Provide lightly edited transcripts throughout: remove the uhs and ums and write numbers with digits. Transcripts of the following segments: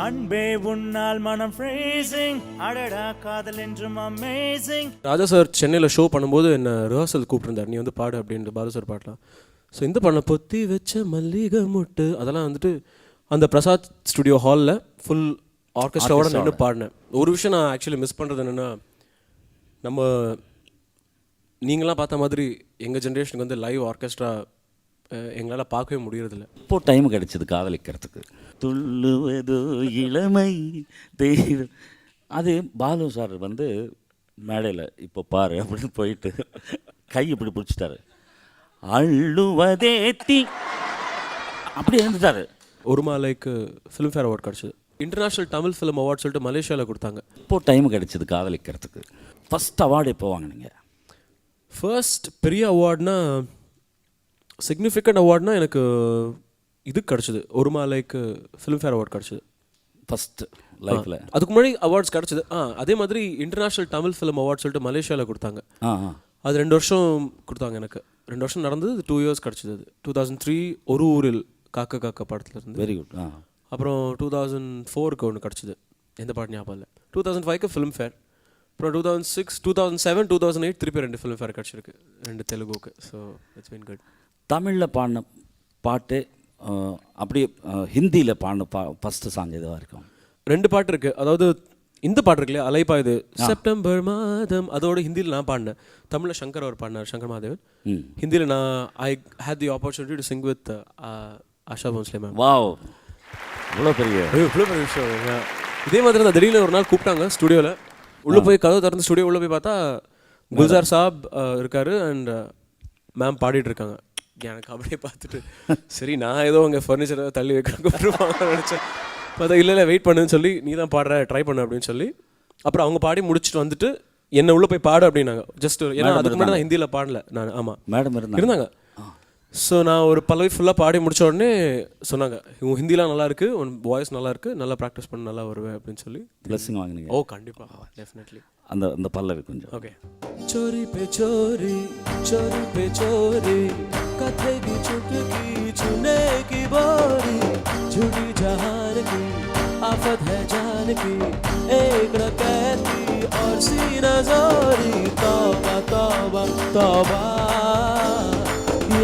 அன்பே உன்னால் மனம் ஃப்ரீசிங் அடடா காதல் என்றும் அமேசிங். ராஜா சார் சென்னையில் ஷோ பண்ணும்போது என்ன ரிஹர்சல் கூப்பிட்டுருந்தார், நீ வந்து பாடு அப்படின்ட்டு பாலு சார் பாடலாம். ஸோ இந்த பண்ண பொத்தி வச்ச மல்லிகை முட்டு அதெல்லாம் வந்துட்டு அந்த பிரசாத் ஸ்டுடியோ ஹாலில் ஃபுல் ஆர்கெஸ்ட்ராவோட நின்று பாடினேன். ஒரு விஷயம் நான் ஆக்சுவலி மிஸ் பண்ணுறது என்னென்னா, நம்ம நீங்களாம் பார்த்த மாதிரி எங்கள் ஜென்ரேஷனுக்கு வந்து லைவ் ஆர்கெஸ்ட்ரா எங்களால் பார்க்கவே முடியறதில்ல. இப்போது டைம் கிடைச்சிது காதலிக்கிறதுக்கு. துள்ளுவதோ இளமை தெய்வம். அது பாலு சார் வந்து மேடையில் இப்போ பாரு அப்படின்னு போயிட்டு கை இப்படி பிடிச்சிட்டாரு, அள்ளுவதே தீ அப்படி இருந்துட்டாரு. ஒரு மாலைக்கு ஃபிலிம்ஃபேர் அவார்ட் கிடச்சிது. இன்டர்நேஷ்னல் தமிழ் ஃபிலிம் அவார்ட் சொல்லிட்டு மலேசியாவில் கொடுத்தாங்க. இப்போது டைம் கிடைச்சிது காதலிக்கிறதுக்கு. ஃபஸ்ட் அவார்டு எப்போ வாங்கினீங்க? ஃபர்ஸ்ட் பெரிய அவார்ட்னா, சிக்னிஃபிகண்ட் அவார்ட்னா எனக்கு இது கிடச்சிது, ஒரு மாலைக்கு ஃபிலிம்ஃபேர் அவார்ட் கிடச்சிது ஃபஸ்ட்டு லைஃப்பில். அதுக்கு முன்னாடி அவார்ட்ஸ் கிடச்சிது. அதே மாதிரி இன்டர்நேஷ்னல் தமிழ் ஃபிலிம் அவார்ட் சொல்லிட்டு மலேசியாவில் கொடுத்தாங்க. அது 2 வருஷம் கொடுத்தாங்க எனக்கு. 2 வருஷம் நடந்தது, 2 இயர்ஸ் கிடச்சிது. அது 2003 ஒரு ஊரில் காக்க காக்க படத்தில் இருந்து. Very good. அப்புறம் 2004க்கு ஒன்று கிடச்சிது, எந்த பாட்டு ஞாபகம் இல்லை. 2005க்கு ஃபிலிம்ஃபேர். அப்புறம் 2006, 2007, 2008 திருப்பி 2 ஃபிலிம்ஃபேர் கிடச்சிருக்கு, 2 தெலுங்குக்கு. So it's been good. தமிழில் பாடின பாட்டு அப்படியே ஹிந்தியில் பாடின ஃபஸ்ட்டு சாங் எதுவாக இருக்கும்? 2 பாட்டு இருக்குது. அதாவது இந்த பாட்டு இருக்கு இல்லையா, அலைப்பா இது செப்டம்பர் மாதம், அதோட ஹிந்தியில் நான் பாடினேன். தமிழில் சங்கர் அவர் பாடினார், சங்கர் மாதேவன். ஹிந்தியில் நான் I had the opportunity to sing with Asha Bhosle ma'am. Wow, இவ்வளோ பெரிய விஷயம். இதே மாதிரி தான் திடீர்னு ஒரு நாள் கூப்பிட்டாங்க ஸ்டுடியோவில். உள்ளே போய் கதவு திறந்து ஸ்டுடியோ உள்ளே போய் பார்த்தா குல்சார் சாப் இருக்காரு அண்ட் மேம் பாடிட்டு இருக்காங்க. எனக்கு அப்படியே பார்த்துட்டு சரி நான் ஏதோ அங்கே ஃபர்னிச்சரை தள்ளி வைக்கிறேன் நினச்சேன். பார்த்தா இல்லை வெயிட் பண்ணுன்னு சொல்லி, நீ தான் பாடுற ட்ரை பண்ணு அப்படின்னு சொல்லி, அப்புறம் அவங்க பாடி முடிச்சுட்டு வந்துட்டு என்ன உள்ளே போய் பாடு அப்படின்னாங்க. ஜஸ்ட் ஏன்னா அதுக்கு முன்னாடி நான் ஹிந்தியில் பாடல நான். ஆமாம் மேடம் இருந்தாங்க. ஸோ நான் ஒரு பல்லவி ஃபுல்லாக பாடி முடிச்ச உடனே சொன்னாங்க, உன் ஹிந்திலாம் நல்லா இருக்குது, உன் வாய்ஸ் நல்லா இருக்குது, நல்லா ப்ராக்டிஸ் பண்ண நல்லா வருவேன் அப்படின்னு சொல்லி பிளஸிங் வாங்கினீங்க. ஓ கண்டிப்பாக, டெஃபினெட்லி. அந்த பல்லவி கொஞ்சம் ஓகே. चोरी पे चोरी कथे की चुटकी चुने की बोरी झूठी जहान की आफत है जान की एक डकैती और सीना जोरी तौबा तौबा तौबा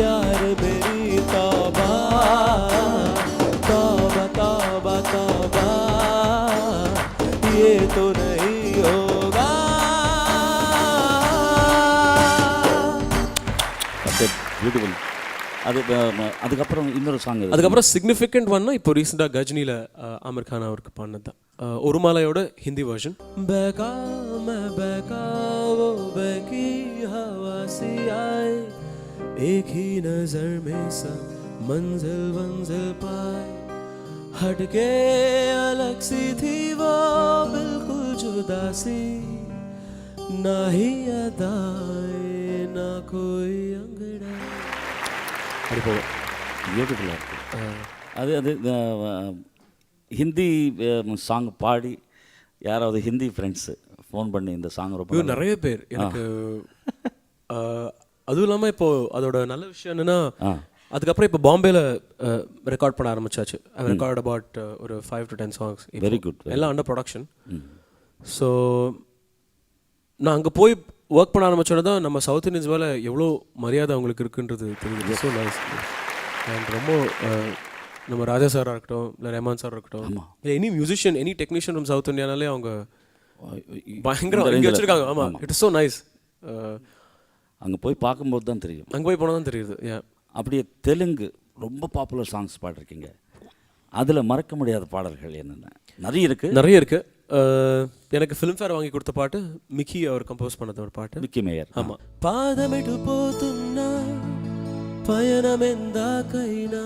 यार मेरी तौबा तौबा तौबा तौबा ये तो नहीं होगा. பியூட்டிஃபுல். அதுக்கப்புறம் இன்னொரு சாங், அதுக்கப்புறம் சிக்னிஃபிகண்ட் ஒன்னா இப்போ ரீசெண்டாக கஜினியில் ஆமிர் கான் அவருக்கு பாடினது தான் ஒரு மாலையோட ஹிந்தி வெர்ஷன். பேகா மே பேகா वो बहकी हवा सी आए एक ही नजर में सब मंजिल मंजिल पाए हटके अलग सी थी वो बिल्कुल जुदा सी ना ही अदाए ना कोई अंगड़ा. பியூட்டிஃபுல்லாக இருக்குது. அது ஹிந்தி சாங் பாடி யாராவது ஹிந்தி ஃப்ரெண்ட்ஸு ஃபோன் பண்ணி இந்த சாங் ரொம்ப நிறைய பேர் எனக்கு. அதுவும் இல்லாமல் இப்போது அதோட நல்ல விஷயம் என்னென்னா, அதுக்கப்புறம் இப்போ பாம்பேயில் ரெக்கார்ட் பண்ண ஆரம்பிச்சாச்சு. ரெக்கார்ட் அபவுட் ஒரு 5 to 10 சாங்ஸ். Very good. எல்லாம் அண்டர் ப்ரொடக்ஷன். ஸோ நான் அங்கே போய் ஒர்க் பண்ண ஆரம்பிச்சோட தான் நம்ம சவுத் இண்டியன்ஸ் மேலே எவ்வளோ மரியாதை அவங்களுக்கு இருக்குன்றது தெரியுது. So nice. அண்ட் ரொம்ப நம்ம ராஜா சாராக இருக்கட்டும், இல்லை ரஹ்மான் சார் இருக்கட்டும், இல்லை any musician, any technician from south இந்தியானாலே அவங்க பயங்கர இங்கே வச்சுருக்காங்க. ஆமாம், இட் இஸ் ஸோ நைஸ். அங்கே போய் பார்க்கும்போது தான் தெரியும், அங்கே போய் போனால் தான் தெரியுது. அப்படியே தெலுங்கு ரொம்ப பாப்புலர் சாங்ஸ் பாடிருக்கீங்க. அதில் மறக்க முடியாத பாடல்கள் என்னென்ன? நிறைய இருக்குது. எனக்கு ஃபிலிம்ஃபேர் வாங்கி கொடுத்த பாட்டு மிக்கி அவர் கம்போஸ் பண்ணது ஒரு பாட்டு, மிக்கி மேயர். ஆமாம். పాదమిటు పోతున్నా పయనమెందాకైనా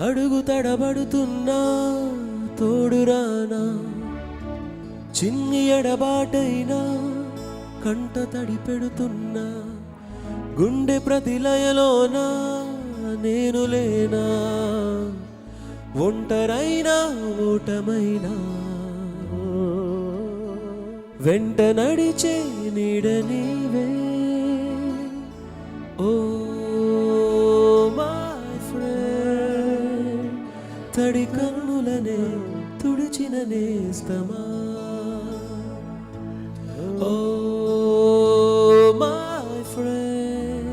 అడుగు తడబడుతున్నా తోడురానా చిన్ని ఎడబాటైనా కంట తడి పెడుతున్నా గుండె ప్రతిలయలోనా నేను లేనా ఒంటరైనా ఓటమైనా వెంట నడిచే నీడ నీవే ఓ మై ఫ్రెండ్ తడి కన్నుల గుండెనే తుడిచిన నేస్తమా ఓ మై ఫ్రెండ్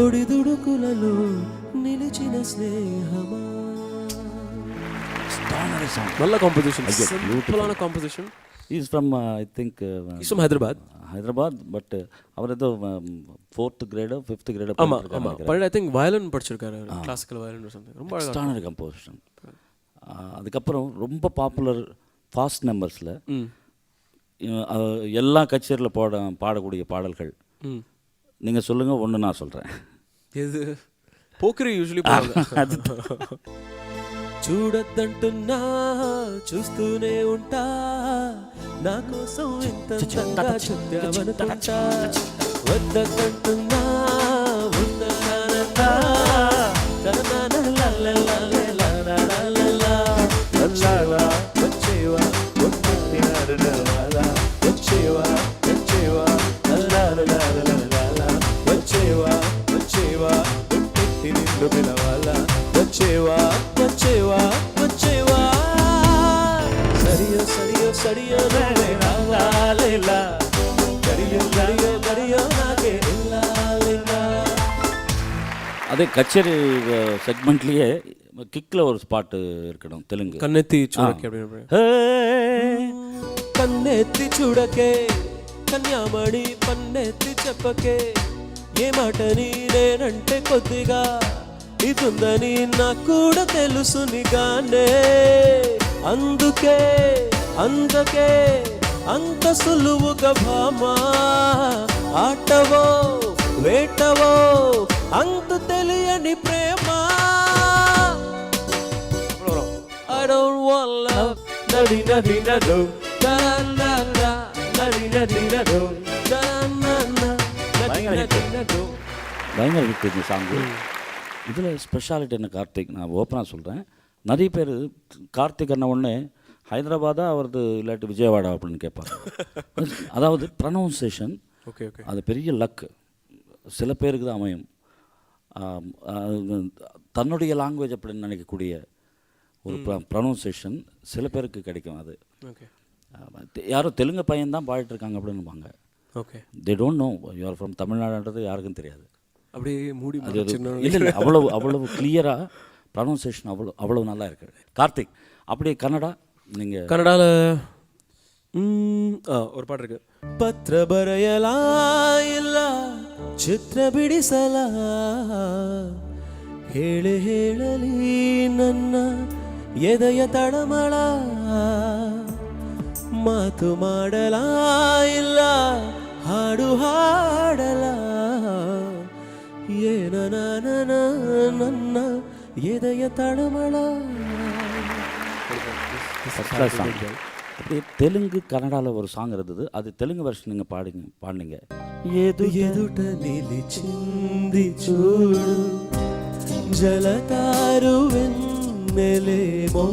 ఒడిదుడుకులలో నిలిచిన స్నేహమా. நல்ல காம்போசிஷன், சிம்பிளான composition. Is from I think is from Hyderabad. But அவர் ஏதோ 4th grade 5th grade ஆமாம் ஆமாம் பட் ஐ திங்க் வயலின் படிச்சிருக்காரு, கிளாசிக்கல் வயலின் சம்திங். ரொம்ப எக்ஸ்ட்ரானரி கம்போசிஷன். அதுக்கப்புறம் ரொம்ப பாப்புலர் ஃபாஸ்ட் நம்பர்ஸில் எல்லா கச்சேரியில் பாடக்கூடிய பாடல்கள் நீங்கள் சொல்லுங்கள், ஒன்று நான் சொல்கிறேன். எது? போக்கிரி யூஸ்வலி அது చూడద్దంటున్నా చూస్తూనే ఉంటా, నా కోసం ఎంత చెప్పావనుకుంటా, వద్దంటున్నా ఉంటానంటా, వచ్చేవా వచ్చేవా వచ్చేవా వచ్చేవా వచ్చేవా వచ్చేవా నిన్ను పిలవాలా, వచ్చేవా వచ్చేవా వచ్చేవా, సరియో సరియో సరియో లేలా, గడియో గడియో గడియో నాకే లేలా. அதே கச்சேரி செக்மெண்ட்லேயே கிக்கில் ஒரு ஸ்பாட்டு இருக்கணும் தெலுங்கு. కన్నెత్తి చూడకే அப்படின்னு. కన్నెత్తి చూడకే కన్యామణి పన్నెత్తి చెప్పకే, ఏ మాటని నేనంటే కొద్దిగా ఇదుందని నాకు కూడా తెలుసు నిగానే, అందుకే అందుకే అంత సులువుగా భామా ఆటవో వేటవో అంత తెలియని ప్రేమ. I don't want love, nadi nadi nado, da na na, nadi nadi nado, da na na, nadi nadi nado. பயங்கர ஹிட் இந்த சாங்கு. இதில் ஸ்பெஷாலிட்டி என்ன கார்த்திக், நான் ஓப்பனாக சொல்கிறேன். நிறைய பேர் கார்த்திக் அண்ணன் ஒன்று ஹைதராபாதா அவரது இல்லாட்டி விஜயவாடா அப்படின்னு கேட்பாங்க. அதாவது ப்ரனவுன்சேஷன் ஓகே ஓகே, அது பெரிய லக்கு. சில பேருக்கு தான் அமையும். தன்னுடைய லாங்குவேஜ் அப்படின்னு நினைக்கக்கூடிய ஒரு ப்ரனவுன்சேஷன் சில பேருக்கு கிடைக்கும். அது ஓகே, யாரோ தெலுங்கு பையன் தான் பாடிட்டுருக்காங்க அப்படின்னுவாங்க. Okay, they don't know you are from தமிழ்நாடுன்றது யாருக்கும் தெரியாது. அப்படியே மூடி இல்லை அவ்வளவு கிளியராக ப்ரனவுன்சேஷன் அவ்வளவு நல்லா இருக்குது. கார்த்திக் அப்படியே கன்னடா, நீங்கள் ಕನ್ನಡಾಲ ஒரு பாட்டு இருக்கு. ಪತ್ರ ಬರೆಯಲಾ ಇಲ್ಲ ಚಿತ್ರ ಬಿಡಿಸಲ, ಹೇಳಲಿ ನನ್ನ ಎದೆಯ ತಳಮಳ, ಮಾತು ಮಾಡಲಾ ಇಲ್ಲ ಹಾಡು ಹಾಡಲ, ಏನ ನನ್ನ ಎದೆಯ ತಳಮಳ. அப்படியே தெலுங்கு கன்னடாவில் ஒரு சாங் இருந்தது, அது தெலுங்கு வெர்ஷன் நீங்கள் பாடினீங்க. ఎదుట నిలిచింది చూడు జలతారు వెన్నెలేమో,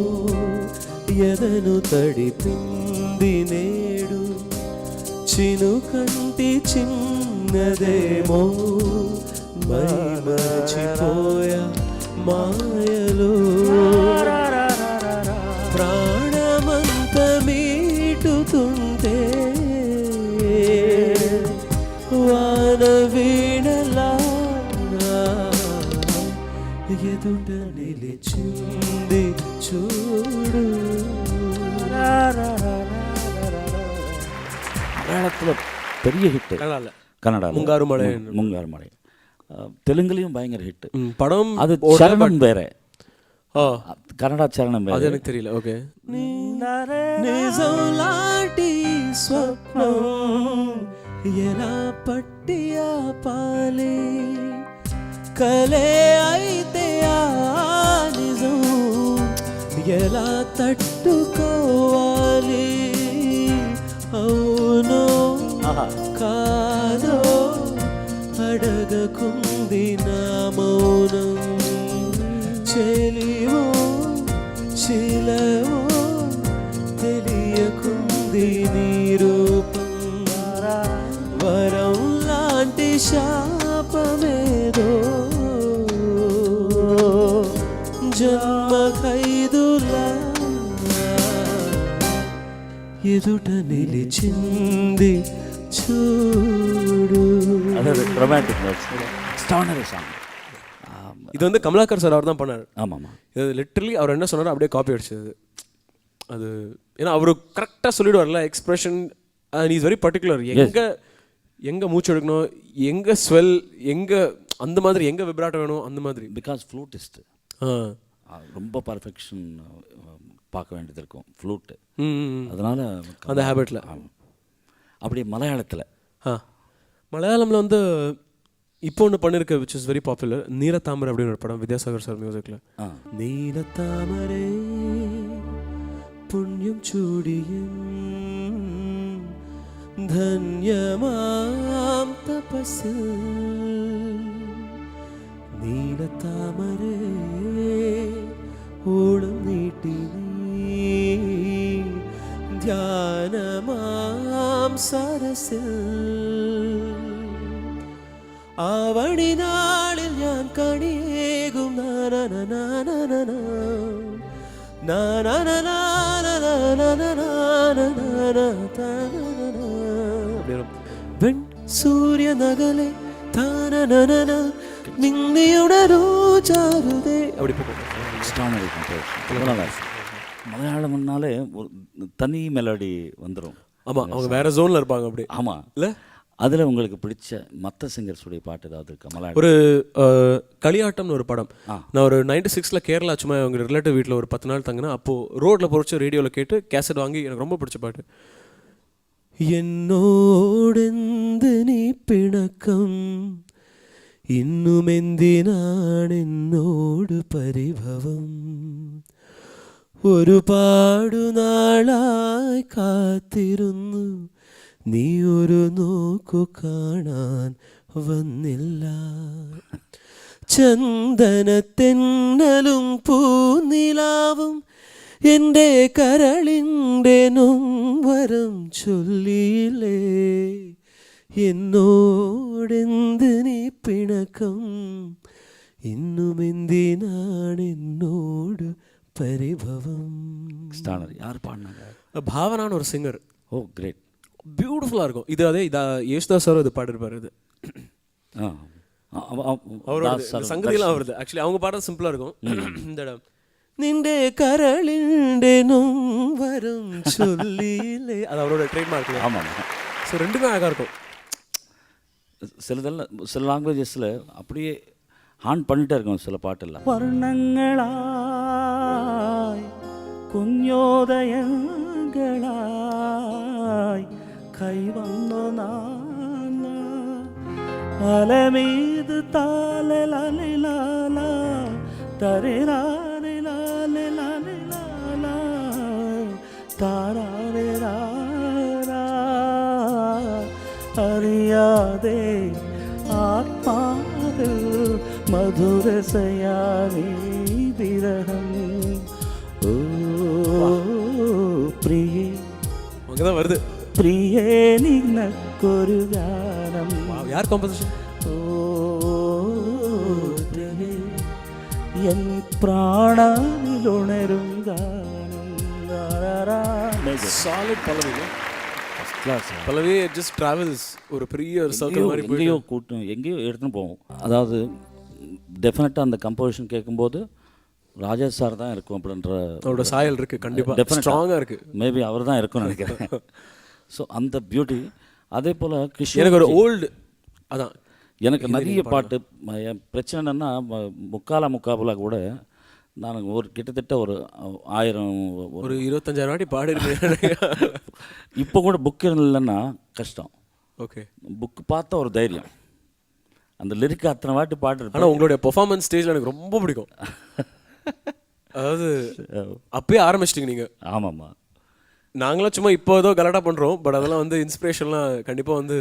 ఎదను తడిపింది నేడు చినుకంటి చిన్నదేమో, మరిచిపోయా మాయలో ప్రాణమంత మీటుతుంటే, వాన వీణలా ఎదుట నిలిచింది చూడు. மலையாளத்தில் பெரிய ஹிட்டு, கன்னடா ಮುಂಗಾರು ಮಳೆ, ಮುಂಗಾರು மழை. தெலுங்குலேயும் பயங்கர ஹிட்டு. படம் அது சரணம் வேற, కన్నడ చరణం అది எனக்கு தெரியல. ఓకే, నిజం లాంటి స్వప్నం ఎలా పట్టి ఆపాలి, కలే అయితే ఆ నిజం ఎలా తట్టుకోవాలి, అవునో కాదో అడగకుంది నా మౌనం, చెలివో శిలవో తెలియకుంది నీ రూపం, వరం లాంటి శాపమేదో జన్మ ఖైదు ఎదుట నిలిచింది చూడు. அதாவது ரொமான்டிக் எக்ஸ்ட்ரானரி சாங். இது வந்து கமலாக்கர் சார் அவர் தான் பண்ணார். ஆமாம்மா. இது லிட்ரலி அவர் என்ன சொன்னாரோ அப்படியே காப்பி அடிச்சது அது. ஏன்னா அவர் கரெக்டாக சொல்லிடுவார்ல expression, and is very particular. எங்கே மூச்சு எடுக்கணும், எங்கே ஸ்வெல், எங்கே அந்த மாதிரி, எங்கே விப்ராட்டோ வேணும் அந்த மாதிரி. பிகாஸ் ஃப்ளூட்டிஸ்ட்டு ரொம்ப பர்ஃபெக்ஷன் பார்க்க வேண்டியது இருக்கும் ஃப்ளூட்டு. அதனால் அந்த ஹேபிட்டில். அப்படி மலையாளமில் வந்து இப்போ ஒன்று பண்ணியிருக்க விச் இஸ் வெரி பாப்புலர், நீலத்தாமரை அப்படின்னு ஒரு படம், வித்யாசாகர் சார் மியூசிக்கில். நீலத்தாமரை புண்ணியம் சூடியும் ധന്യമാം തപസ്സിൽ നീലത്താമരേ ഓളം നീട്ടി ധ്യാനമാം സരസിൽ ആവണി നാളിൽ ഞാൻ കണിയേകും വെൺ സൂര്യ നഗലെ താനനന നിന്നിയുണരൂ ചാരുതേ. அப்படி எக்ஸ்ட்ரானரி கம்போசிஷன். மலையாளம்னாலே ஒரு தனி மெலடி வந்துடும். ஆமாம், அவங்க வேற ஜோனில் இருப்பாங்க அப்படி. ஆமாம் இல்லை, அதில் உங்களுக்கு பிடிச்ச மற்ற சிங்கர்ஸுடைய பாட்டு ஏதாவது இருக்கா மலையாளம்? ஒரு களியாட்டம்னு ஒரு படம். நான் ஒரு 96 கேரளா சும்மா அவங்க ரிலேட்டிவ் வீட்டில் ஒரு 10 நாள் தங்கினேன். அப்போது ரோட்டில் பொறிச்சு ரேடியோவில் கேட்டு கேசட் வாங்கி எனக்கு ரொம்ப பிடிச்ச பாட்டு. എന്നോടെന്ത് നീ പിണക്കം ഇന്നുമെന്തിനാണെന്നോട് പരിഭവം ഒരുപാടു നാളായി കാത്തിരുന്നു നീ ഒരു നോക്കു കാണാൻ വന്നില്ല ചന്ദനത്തെന്നലും പൂനിലാവും എൻ്റെ കരളിൻ്റെ നൊമ്പരം ചൊല്ലിയില്ലേ എന്നോടെന്ത് നീ പിണക്കം ഇന്നുമെന്തിനാണെന്നോട് പരിഭവം. யார் பாடினாங்க? பாவனான்னு ஒரு சிங்கர். ஓ கிரேட், பியூட்டிஃபுல்லாக இருக்கும். இது அதே யேசுதாஸ் சார் இது பாடிருப்பார். இது அவரோட சங்கதியெல்லாம் வருது. ஆக்சுவலி அவங்க பாடுறது சிம்பிளாக இருக்கும். இந்த இடம் നിന്റെ കരളിൻ്റെ നൊമ്പരം ചൊല്ലിയില്ലേ, அது அவரோட ட்ரேட்மார்க். ஆமாம். ஸோ ரெண்டுமே அழகாக இருக்கும். சில லாங்குவேஜஸில் அப்படியே ஆன் பண்ணிட்டே இருக்கும் சில பாட்டெல்லாம். வர்ணங்களாய் കുഞ്ഞോദയങ്ങളായി കൈവന്നു നാന അലമീത് താലലാല തരലാല താരാ അറിയാതെ ആത്മാവിൽ മധുരസയാനീ വിരഹം. ഓ പ്രിയേ அங்கதான் வருது. പ്രിയേ നിനക്കൊരു ഗാനം. யார் காம்போசிஷன்? ഓ പ്രിയേ എൻ പ്രാണനിലുണരും ഗാനം. சாலிட் பல்லவி. பல்லவி ஜஸ்ட் டிராவல்ஸ் ஒரு பெரிய சர்க்கிள் மாதிரி எங்கேயோ கூட்டம் எங்கேயோ எடுத்துன்னு போவோம். அதாவது டெஃபினட்டாக அந்த கம்போசிஷன் கேட்கும்போது ராஜா சார் தான் இருக்கும் அப்படின்ற அவரோட சாயல் இருக்குது. கண்டிப்பாக ஸ்ட்ராங்காக இருக்குது. மேபி அவர் தான் இருக்கும்னு நினைக்கிறேன். ஸோ அந்த பியூட்டி. அதே போல் கிருஷ்ண எனக்கு ஒரு ஓல்டு அதான் எனக்கு நிறைய பாட்டு. என் பிரச்சனை என்னென்னா முக்காபுலா கூட நான் ஒரு கிட்டத்தட்ட ஒரு 1000 ஒரு 25,000 வாட்டி பாடிருக்கேன். இப்போ கூட புக் இல்லைன்னா கஷ்டம். ஓகே, புக்கு பார்த்தா ஒரு தைரியம். அந்த லிரிக் அத்தனை வாட்டி பாட்டு. ஆனால் உங்களுடைய பெர்ஃபார்மன்ஸ் ஸ்டேஜில் எனக்கு ரொம்ப பிடிக்கும். அதாவது அப்பயே ஆரம்பிச்சிட்டிங்க நீங்கள். ஆமாம்மா. நாங்களாம் சும்மா இப்போ ஏதோ கலாட்டா பண்ணுறோம். பட் அதெல்லாம் வந்து இன்ஸ்பிரேஷன்லாம் கண்டிப்பாக வந்து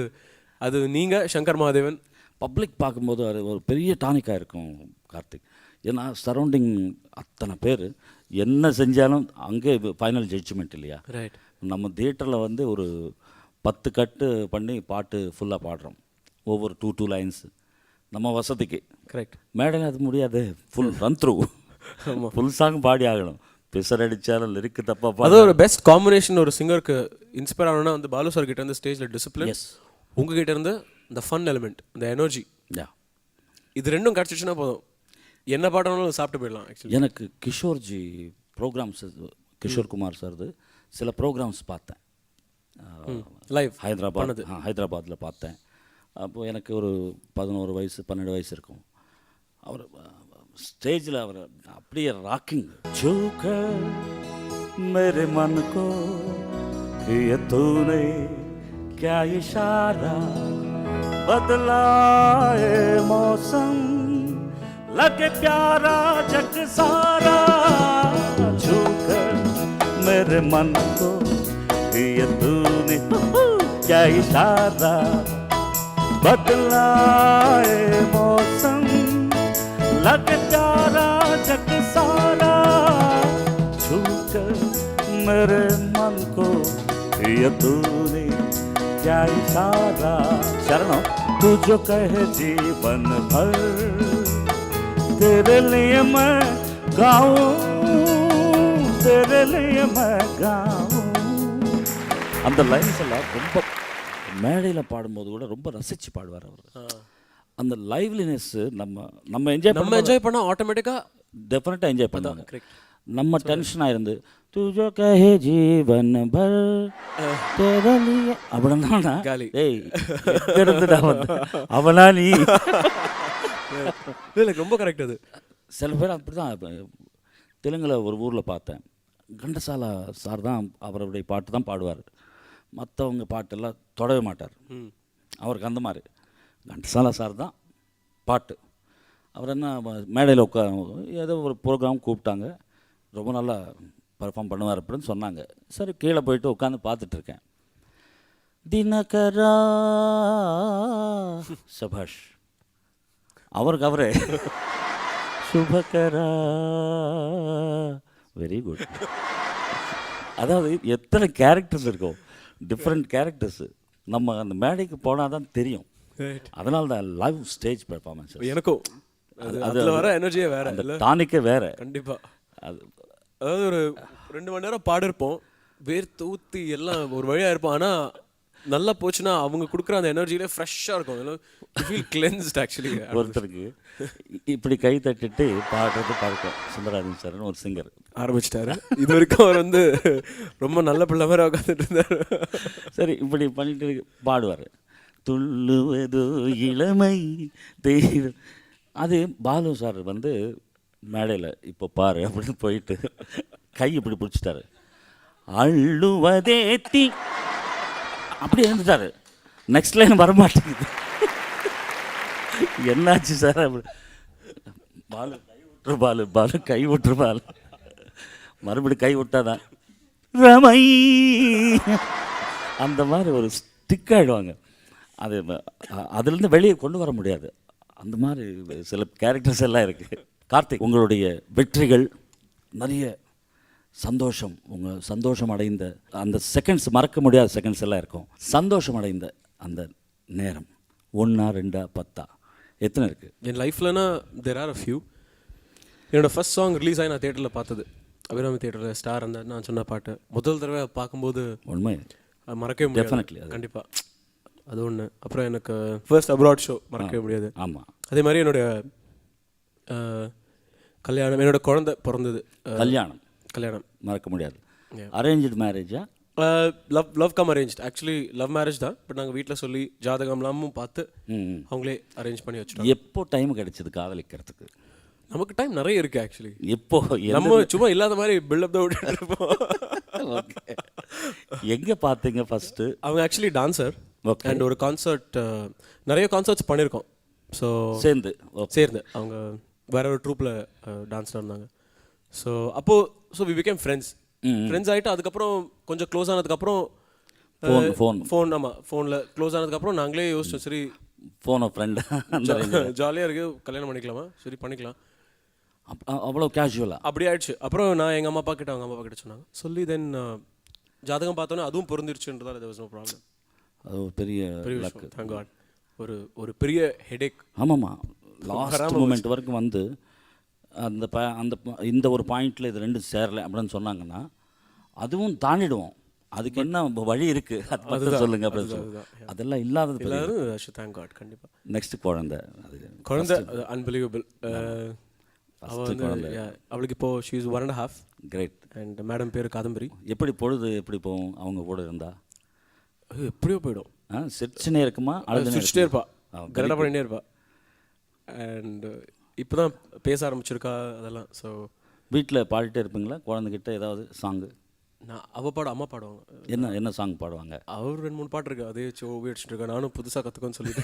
அது நீங்கள் சங்கர் மகாதேவன் பப்ளிக் பார்க்கும்போது அது ஒரு பெரிய டானிக்காக இருக்கும் கார்த்திக். ஏன்னா சரௌண்டிங் அத்தனை பேர் என்ன செஞ்சாலும் அங்கே ஃபைனல் ஜட்ஜ்மெண்ட் இல்லையா. ரைட். நம்ம தியேட்டரில் வந்து ஒரு 10 கட்டு பண்ணி பாட்டு ஃபுல்லாக பாடுறோம். ஒவ்வொரு 2 லைன்ஸ் நம்ம வசதிக்கு. கரெக்ட். மேடம் அது முடியாது, full run through full song பாடி ஆகணும். பிசர் அடித்தாலும் லிரிக்கு தப்பா அது ஒரு பெஸ்ட் காம்பினேஷன். ஒரு சிங்கருக்கு இன்ஸ்பயர் ஆகணும்னா வந்து பாலு சார் கிட்ட இருந்து ஸ்டேஜில் டிசிப்ளின், உங்ககிட்ட இருந்து இந்த ஃபன் எலிமெண்ட், இந்த எனர்ஜி, இது ரெண்டும் கிடச்சிச்சுன்னா போதும், என்ன பாடணும் சாப்பிட்டு போயிடலாம். ஆக்சுவலி எனக்கு கிஷோர்ஜி ப்ரோக்ராம்ஸ், கிஷோர் குமார் சார்து சில ப்ரோக்ராம்ஸ் பார்த்தேன் லைவ் ஹைதராபாத்தில் பார்த்தேன். அப்போது எனக்கு ஒரு 11 வயசு 12 வயசு இருக்கும். அவர் ஸ்டேஜில் அவர் அப்படியே ராக்கிங். मेरे मन को किया तूने क्या इशारा बदलाए मौसम लगे प्यारा जग सारा छूकर मेरे मन को किया तूने क्या इशारा बदलाए मौसम लगे प्यारा जग सारा छूकर मेरे मन को ये तूने क्या इशारा. शरणों तू जो कहे जीवन भर तेरे लिए मैं गाऊं, तेरे लिए मैं गाऊं. அந்த லைன்ஸ் எல்லாம் ரொம்ப மேடையில் பாடும்போது கூட ரொம்ப ரசித்து பாடுவார் அவர். அந்த லைவ்லினஸ் நம்ம என்ஜாய் பண்ணால் ஆட்டோமேட்டிக்காக டெஃபினட்டாக என்ஜாய் பண்ணுவாங்க. நம்ம டென்ஷனாக இருந்து துஜோ கஹே ஜீவன் பர் தெரலியே அப்படின்னா ஏய் இருந்துடா வந்து அவனா நீ இல்லை ரொம்ப கரெக்ட். அது சில பேர் அப்படி தான். தெலுங்கில் ஒரு ஊரில் பார்த்தேன், கண்டசாலா சார் தான் அவருடைய பாட்டு தான் பாடுவார், மற்றவங்க பாட்டெல்லாம் தொடவே மாட்டார். அவருக்கு அந்த மாதிரி கண்டசாலா சார் தான் பாட்டு. அவர் என்ன மேடையில் ஏதோ ஒரு ப்ரோக்ராம் கூப்பிட்டாங்க, ரொம்ப நல்லா பர்ஃபார்ம் பண்ணுவார் அப்படின்னு சொன்னாங்க. சரி கீழே போயிட்டு உட்காந்து பார்த்துட்ருக்கேன். தினகரா சபாஷ், அவருக்கு அவரே சுபகரா வெரி குட். அதாவது எத்தனை கேரக்டர்ஸ் இருக்கும், டிஃப்ரெண்ட் கேரக்டர்ஸு. நம்ம அந்த மேடைக்கு போனால் தான் தெரியும். அதனால தான் லைவ் ஸ்டேஜ் பெர்ஃபார்மன்ஸ் எனக்கும் அதில் வர எனர்ஜியே வேறு, அந்த டானிக்கே வேறு. கண்டிப்பாக. அதாவது ஒரு 2 மணி நேரம் பாடிருப்போம், வேர்த்து ஊற்றி எல்லாம் ஒரு வழியாக இருப்போம். ஆனால் நல்லா போச்சுன்னா அவங்க கொடுக்குற அந்த எனர்ஜியிலே ஃப்ரெஷ்ஷாக இருக்கும். Feel cleansed actually. ஒருத்தருக்கு இப்படி கை தட்டிட்டு பாடுறது பழக்கம். சுந்தரராஜன் சார்னு ஒரு சிங்கர் ஆரம்பிச்சிட்டாரு. இது வரைக்கும் அவர் வந்து ரொம்ப நல்ல பிள்ளை மாதிரி உட்காந்துட்டு இருந்தார். சரி இப்படி பண்ணிட்டு பாடுவார். துள்ளுவதோ இளமை தெய்வம். அது பாலு சார் வந்து மேடையில் இப்போ பாரு அப்படின்னு போயிட்டு கை இப்படி பிடிச்சிட்டாரு. அள்ளுவதே தீ அப்படி இருந்துட்டாரு. நெக்ஸ்ட் லைன் வரமாட்டேங்குது. என்னாச்சு சார்? அப்படி பாலு கை விட்டுரு, பாலு கை விட்டுரு, பாலு மறுபடியும் கை விட்டாதான் ரமை. அந்த மாதிரி ஒரு ஸ்டிக் ஆகிடுவாங்க. அதுலேருந்து வெளியே கொண்டு வர முடியாது. அந்த மாதிரி சில கேரக்டர்ஸ் எல்லாம் இருக்குது. கார்த்திக், உங்களுடைய வெற்றிகள் நிறைய சந்தோஷம், உங்கள் சந்தோஷம் அடைந்த அந்த செகண்ட்ஸ், மறக்க முடியாத செகண்ட்ஸ் எல்லாம் இருக்கும். சந்தோஷம் அடைந்த அந்த நேரம் 1 2 10 எத்தனை இருக்குது என் லைஃப்லனா? There are a few. என்னோடய ஃபர்ஸ்ட் சாங் ரிலீஸ் ஆகி நான் தேட்டரில் பார்த்தது, அபிராமி தேட்டரில் ஸ்டார். அந்த நான் சொன்ன பாட்டு முதல் தடவை பார்க்கும்போது உண்மை மறக்கவே முடியாது. டெஃபினெட்லி, கண்டிப்பாக அது ஒன்று. அப்புறம் எனக்கு ஃபர்ஸ்ட் அப்ராட் ஷோ மறக்கவே முடியாது. ஆமாம். அதே மாதிரி என்னுடைய கல்யாணம், என்னோட குழந்தை பிறந்தது, கல்யாணம் மறக்க முடியாது. அரேஞ்சு மேரேஜா? Love cum arrange. Actually love marriage தான். பட் நாங்கள் வீட்டில் சொல்லி ஜாதகம்லாமும் பார்த்து அவங்களே அரேஞ்ச் பண்ணி வச்சுட்டோம். எப்போ டைம் கிடைச்சது காதலிக்கிறதுக்கு? நமக்கு டைம் நிறைய இருக்குது ஆக்சுவலி. எப்போ நம்ம சும்மா இல்லாத மாதிரி பில்டப் தான் விட்டுட்டு இருப்போம். எங்கே பார்த்தீங்க ஃபஸ்ட்டு? அவங்க ஆக்சுவலி டான்சர் அண்ட் ஒரு கான்சர்ட், நிறைய கான்சர்ட்ஸ் பண்ணியிருக்கோம். ஸோ சேர்ந்து அவங்க வேற ஒரு ட்ரூப்பில் டான்ஸில் இருந்தாங்க. ஸோ அப்போது வி பிகேம் ஃப்ரெண்ட்ஸ் ஆகிட்டு அதுக்கப்புறம் கொஞ்சம் க்ளோஸ் ஆனதுக்கப்புறம் ஃபோன் ஆமாம் ஃபோனில் க்ளோஸ் ஆனதுக்கப்புறம் நாங்களே யோசிச்சோம், சரி ஃபோனை ஃப்ரெண்ட் ஜாலியாக இருக்குது, கல்யாணம் பண்ணிக்கலாமா? சரி பண்ணிக்கலாம். அவ்வளோ கேஷுவலாக அப்படி ஆயிடுச்சு. அப்புறம் நான் எங்கள் அம்மா அப்பா கிட்ட, அவங்க அம்மா அப்பா கிட்ட சொன்னாங்க சொல்லி, தென் ஜாதகம் பார்த்தோன்னே அதுவும் பொருந்துருச்சுன்றதால there was no problem. அது ஒரு பெரிய thank God. ஒரு பெரிய ஹெடேக். ஆமாம்மா, லாஸ்ட் மூமெண்ட் வரைக்கும் வந்து இந்த ஒரு பாயிண்டில் இது ரெண்டும் சேரலை அப்படின்னு சொன்னாங்கன்னா அதுவும் தாண்டிடுவோம். அதுக்கு என்ன வழி இருக்குது அது மட்டும் சொல்லுங்கள் அப்படின்னு சொல்லுங்கள். அதெல்லாம் இல்லாதது எல்லாரும் தேங்க் காட். கண்டிப்பாக நெக்ஸ்ட் குழந்தை அன்பிலீவபிள். அவளுக்கு இப்போ she is 1.5. Great. And madam பேர் காதம்பரி. எப்படி பொழுது எப்படி போகும் அவங்க கூட இருந்தா? எப்படியோ போயிடும். சிரிச்சுனே இருக்குமா? சிரிச்சுட்டே இருப்பா, கரெக்டாக பண்ணிட்டே இருப்பா. அண்ட் இப்போ தான் பேச ஆரம்பிச்சிருக்கா அதெல்லாம். ஸோ வீட்டில் பாடிட்டே இருப்பீங்களா குழந்தைகிட்ட ஏதாவது சாங்கு? நான் அவள் அம்மா பாடுவாங்க. என்ன சாங் பாடுவாங்க? அவர் 2-3 பாட்டு இருக்கு, அதே வச்சு ஓவி அடிச்சுட்டு இருக்கேன். நானும் புதுசாக கற்றுக்கோன்னு சொல்லிட்டு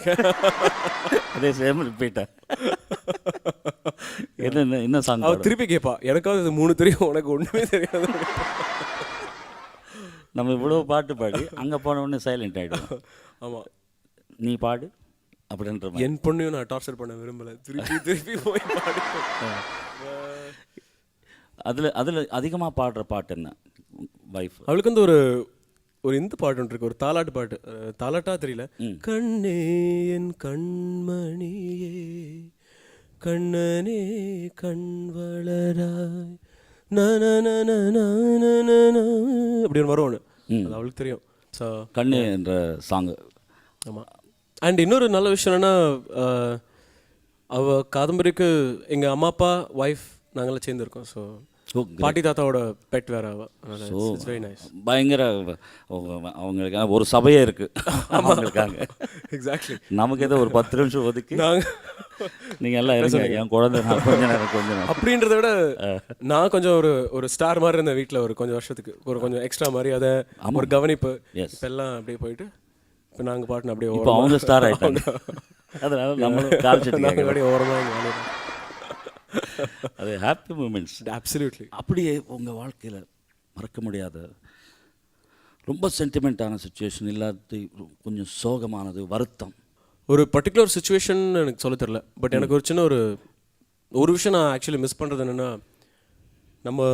அதே சேம் ரிப்பீட்டா? என்ன சாங்? அவள் திருப்பி கேட்பா, எனக்காவது இது 3 தெரியும், உனக்கு ஒன்றுமே தெரியாது. நம்ம இவ்வளோ பாட்டு பாடி அங்கே போன உடனே சைலண்ட் ஆகிடுவோம். ஆமாம், நீ பாடு அப்படின்ற மாதிரி. என் பொண்ணையும் நான் டார்ச்சர் பண்ண விரும்பலை, திருப்பி போய் பாடு. அதில் அதிகமாக பாடுற பாட்டு என்ன வைஃப்? அவளுக்கு வந்து ஒரு இந்த பாட்டு ஒன்று இருக்கு, ஒரு தாலாட்டு பாட்டு. தாலாட்டா தெரியல. கண்ணே என் கண்மணியே கண்ணனே கண் வளராய் அப்படி ஒன்று வரும் ஒன்று, அது அவளுக்கு தெரியும். ஸோ கண்ணு என்ற சாங்கு. ஆமாம். அண்ட் இன்னொரு நல்ல விஷயம் என்னென்னா, அவள் காதம்பரிக்கு எங்கள் அம்மா அப்பா ஒய்ஃப் நாங்களாம் சேர்ந்துருக்கோம். ஸோ பாட்டி தாத்தாவோட பெட் வேற. Very nice. பயங்கர அவங்களுக்கு ஒரு சபையே இருக்கு அவங்களுக்காங்க. எக்ஸாக்ட்லி. நமக்கு ஏதோ ஒரு 10 நிமிஷம் ஒதுக்கி நீங்கள் எல்லாம் இருங்க, என் குழந்தை கொஞ்ச நேரம் அப்படின்றத விட நான் கொஞ்சம் ஒரு ஸ்டார் மாதிரி இருந்தேன் வீட்டில் ஒரு கொஞ்சம் வருஷத்துக்கு. கொஞ்சம் எக்ஸ்ட்ரா மாதிரி அதை ஒரு கவனிப்பு. இப்போ எல்லாம் அப்படியே போயிட்டு இப்போ நாங்கள் பாட்டுன்னு அப்படியே இப்போ அவங்க ஸ்டார் ஆகிட்டாங்க. அதனால நம்மளும் காமிச்சிட்டு அப்படியே ஓரமாக அது ஹாப்பி மூமெண்ட்ஸ். அப்சல்யூட்லி. அப்படியே உங்கள் வாழ்க்கையில் மறக்க முடியாத ரொம்ப சென்டிமெண்ட்டான சுச்சுவேஷன் இல்லாத கொஞ்சம் சோகமானது, வருத்தம், ஒரு பர்டிகுலர் சுச்சுவேஷன் எனக்கு சொல்ல தெரியல. பட் எனக்கு ஒரு சின்ன ஒரு விஷயம் நான் ஆக்சுவலி மிஸ் பண்ணுறது என்னென்னா, நம்ம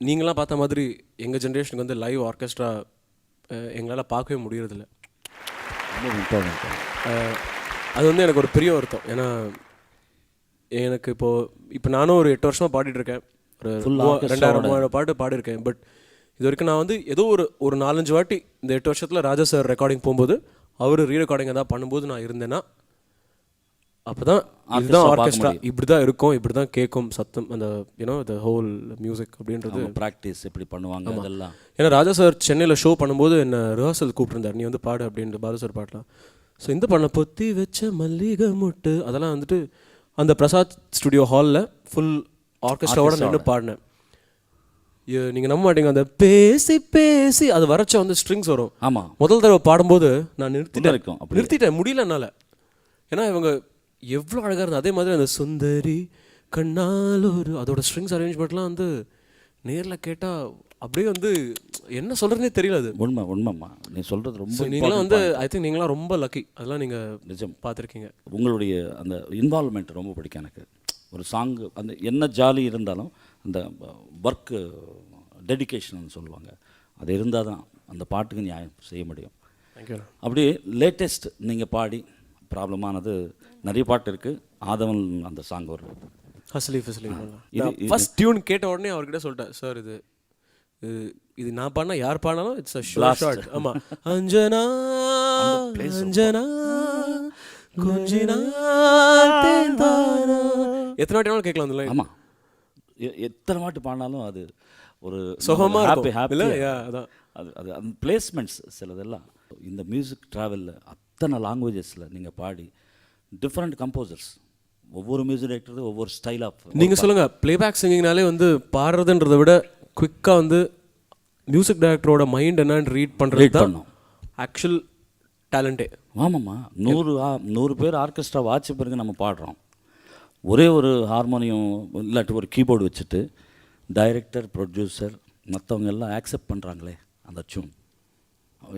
நீங்களாம் பார்த்த மாதிரி எங்கள் ஜென்ரேஷனுக்கு வந்து லைவ் ஆர்கெஸ்ட்ரா எங்களால் பார்க்கவே முடியறதில்ல. அது வந்து எனக்கு ஒரு பெரிய வருத்தம். ஏன்னா எனக்கு இப்போ நானும் ஒரு 8 வருஷமாக பாடிட்டுருக்கேன். ஒரு 2000-3000 பாட்டு பாடியிருக்கேன். பட் இது வரைக்கும் நான் வந்து ஏதோ ஒரு 4-5 வாட்டி இந்த 8 வருஷத்தில் ராஜா சார் ரெக்கார்டிங் போகும்போது அவர் ரீ ரெக்கார்டிங் எதாவது பண்ணும்போது நான் இருந்தேன்னா அப்போ தான் இதுதான் ஆர்கெஸ்ட்ரா, இப்படி தான் இருக்கும், இப்படி தான் கேட்கும் சத்தம், அந்த யூனோ த ஹோல் மியூசிக் அப்படின்றது. ப்ராக்டிஸ் எப்படி பண்ணுவாங்க அதெல்லாம். ஏன்னா ராஜா சார் சென்னையில் ஷோ பண்ணும்போது என்ன ரிஹர்சல் கூப்பிட்டுருந்தார், நீ வந்து பாடு அப்படின்ட்டு பாரதி சார் பாடலாம். ஸோ இந்த பண்ண பொத்தி வச்ச மல்லிகை முட்டு அதெல்லாம் வந்துட்டு அந்த பிரசாத் ஸ்டுடியோ ஹாலில் ஃபுல் ஆர்கெஸ்ட்ராவோட நின்று பாடினேன். நீங்கள் நம்ப மாட்டீங்க, அந்த பேசி பேசி அது வரைச்ச வந்து ஸ்ட்ரிங்ஸ் வரும். ஆமாம், முதல் தடவை பாடும்போது நான் நிறுத்திட்டேன் முடியல என்னால். ஏன்னா இவங்க எவ்வளோ அழகாக இருந்தது. அதே மாதிரி அந்த சுந்தரி கண்ணால் அதோட ஸ்ட்ரிங்ஸ் அரேஞ்ச்மெண்ட்லாம் வந்து நேரில் கேட்டால் அப்படியே வந்து என்ன சொல்கிறதுனே தெரியல. அது உண்மைம்மா நீ சொல்கிறது ரொம்ப. நீங்களாம் வந்து ஐ திங்க் நீங்களாம் ரொம்ப லக்கி. அதெல்லாம் நீங்கள் நிஜம் பார்த்துருக்கீங்க. உங்களுடைய அந்த இன்வால்வ்மெண்ட் ரொம்ப பிடிக்கும் எனக்கு. ஒரு சாங்கு அந்த என்ன ஜாலி இருந்தாலும் அந்த ஒர்க்கு டெடிக்கேஷன் சொல்லுவாங்க, அது இருந்தால் தான் அந்த பாட்டுக்கு நியாயம் செய்ய முடியும். அப்படியே லேட்டஸ்ட் நீங்கள் பாடி ப்ராப்ளமானது நிறைய பாட்டு இருக்குது. ஆதவன் அந்த சாங் வரும், ஹஸ்லி ஃபஸ்லி. இது ஃபர்ஸ்ட் டியூன் கேட்ட உடனே அவர்கிட்ட சொல்லிட்டேன், சார் இது நான் பாடினா யார் பாடினாலும் இட்ஸ் அ ஷார்ட். ஆமாம், அஞ்சனா அஞ்சனா கொஞ்சினா எத்தனை வாட்டி கேட்கலாம் அந்த லைன். ஆமாம், எத்தனை வாட்டி பாடினாலும் அது ஒரு சுகமாக ஹாப்பி ஹாப்பி. அதான் அது அந்த பிளேஸ்மெண்ட்ஸ் சிலதெல்லாம். இந்த மியூசிக் ட்ராவலில் அத்தனை லாங்குவேஜஸில் நீங்கள் பாடி டிஃப்ரெண்ட் கம்போசர்ஸ், ஒவ்வொரு மியூசிக் டைரக்டரும் ஒவ்வொரு ஸ்டைல் ஆஃப். நீங்கள் சொல்லுங்கள், ப்ளேபேக் சிங்கிங்னாலே வந்து பாடுறதுன்றதை விட குயிக்காக வந்து மியூசிக் டைரக்டரோட மைண்ட் என்னன்னு ரீட் பண்ணுறது தான் ஆக்சுவல் டேலண்ட்டே. ஆமாம்மா, 100 பேர் ஆர்கெஸ்ட்ரா வாட்ச பிறகு நம்ம பாடுறோம். ஒரே ஒரு ஹார்மோனியம் இல்லாட்டி ஒரு கீபோர்டு வச்சுட்டு டைரக்டர் ப்ரொடியூசர் மற்றவங்க எல்லாம் ஆக்செப்ட் பண்ணுறாங்களே அந்த டியூன்,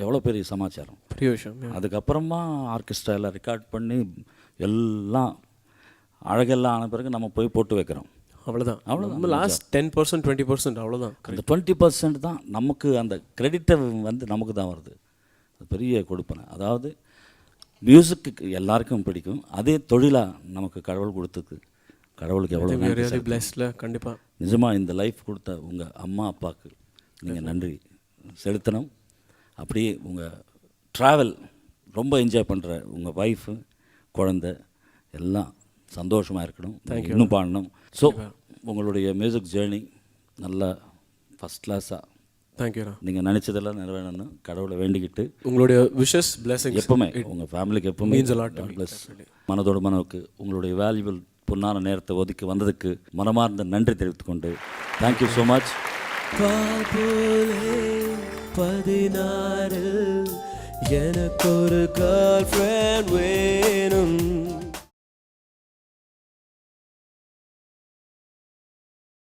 எவ்வளோ பெரிய சமாச்சாரம், பெரிய விஷயம். அதுக்கப்புறமா ஆர்கெஸ்ட்ரா எல்லாம் ரெக்கார்ட் பண்ணி எல்லாம் அழகெல்லாம் ஆன பிறகு நம்ம போய் போட்டு வைக்கிறோம். அவ்வளோதான். நம்ம லாஸ்ட் 10% 20% அவ்வளோதான். அந்த 20% தான் நமக்கு அந்த கிரெடிட்டை வந்து நமக்கு தான் வருது. அது பெரிய கொடுப்பனை. அதாவது மியூசிக்கு எல்லாருக்கும் பிடிக்கும், அதே தொழிலாக நமக்கு கடவுள் கொடுத்துருக்கு. கடவுளுக்கு எவ்வளோ நன்றி ரியலி செலுத்தணும். பிளெஸ்ட்ல கண்டிப்பாக. நிஜமாக இந்த லைஃப் கொடுத்த உங்கள் அம்மா அப்பாவுக்கு நீங்கள் நன்றி செலுத்தணும். அப்படியே உங்கள் ட்ராவல் ரொம்ப என்ஜாய் பண்ணுற உங்கள் ஒய்ஃபு குழந்த எல்லாம் சந்தோஷமாக இருக்கணும். இன்னும் பாடணும். ஸோ உங்களுடைய மியூசிக் ஜேர்னி நல்லா ஃபஸ்ட் கிளாஸாக தேங்க்யூண்ணா. நீங்கள் நினச்சதெல்லாம் நிறைவேறணும்னு கடவுளை வேண்டிக்கிட்டு உங்களுடைய விஷஸ் பிளெஸிங்ஸ் எப்பவுமே உங்கள் ஃபேமிலிக்கு எப்பவுமே means a lot to me. Plus மனதோட மனவுக்கு உங்களுடைய வேல்யூபிள் பொன்னான நேரத்தை ஒதுக்கி வந்ததுக்கு மனமார்ந்த நன்றி தெரிவித்துக்கொண்டு தேங்க்யூ ஸோ மச். 16 எனக்கு ஒரு கேர்ள் ஃப்ரெண்ட் வேணும்.